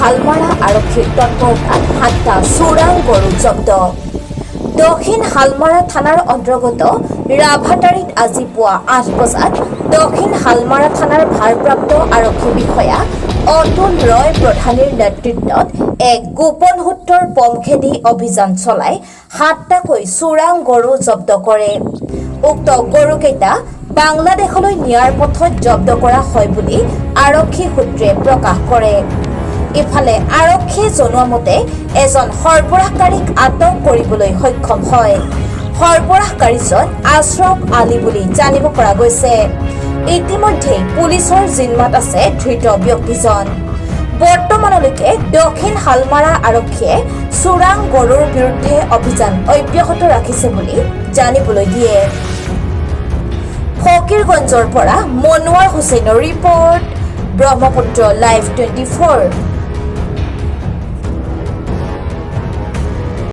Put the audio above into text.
হালমাৰা আৰক্ষীৰ তৎপৰতাত 7টা চোৰাং গৰু জব্দ। দক্ষিণ হালমাৰা থানাৰ অন্তৰ্গত ৰাভাতাৰীত আজি পুৱা 8 বজাত দক্ষিণ হালমাৰা থানাৰ ভাৰপ্ৰাপ্ত আৰক্ষী বিষয়া অতুল ৰয় প্ৰধানীৰ নেতৃত্বত এক গোপন সূত্ৰৰ পমখেদি অভিযান চলাই 7টাকৈ চোৰাং গৰু জব্দ কৰে। উক্ত গৰুকেইটা বাংলাদেশলৈ নিয়াৰ পথত জব্দ কৰা হয় বুলি আৰক্ষী সূত্ৰে প্ৰকাশ কৰে। ইফালে আৰক্ষীয়ে জনোৱা মতে এজন সৰবৰাহকাৰীক আটক কৰিবলৈ সক্ষম হয়। সৰবৰাহকাৰীজন আশ্ৰফ আলী বুলি জানিব পৰা গৈছে। ইতিমধ্যে পুলিচৰ জিম্মাত আছে ধৃত ব্যক্তিজন। বৰ্তমানলৈকে দক্ষিণ হালমাৰা আৰক্ষীয়ে চোৰাং গৰুৰ বিৰুদ্ধে অভিযান অব্যাহত ৰাখিছে বুলি জানিবলৈ দিয়ে। ফকিৰগঞ্জৰ পৰা মনোৱাৰ হুছেইনৰ ৰিপৰ্ট, ব্ৰহ্মপুত্ৰ লাইভ 24।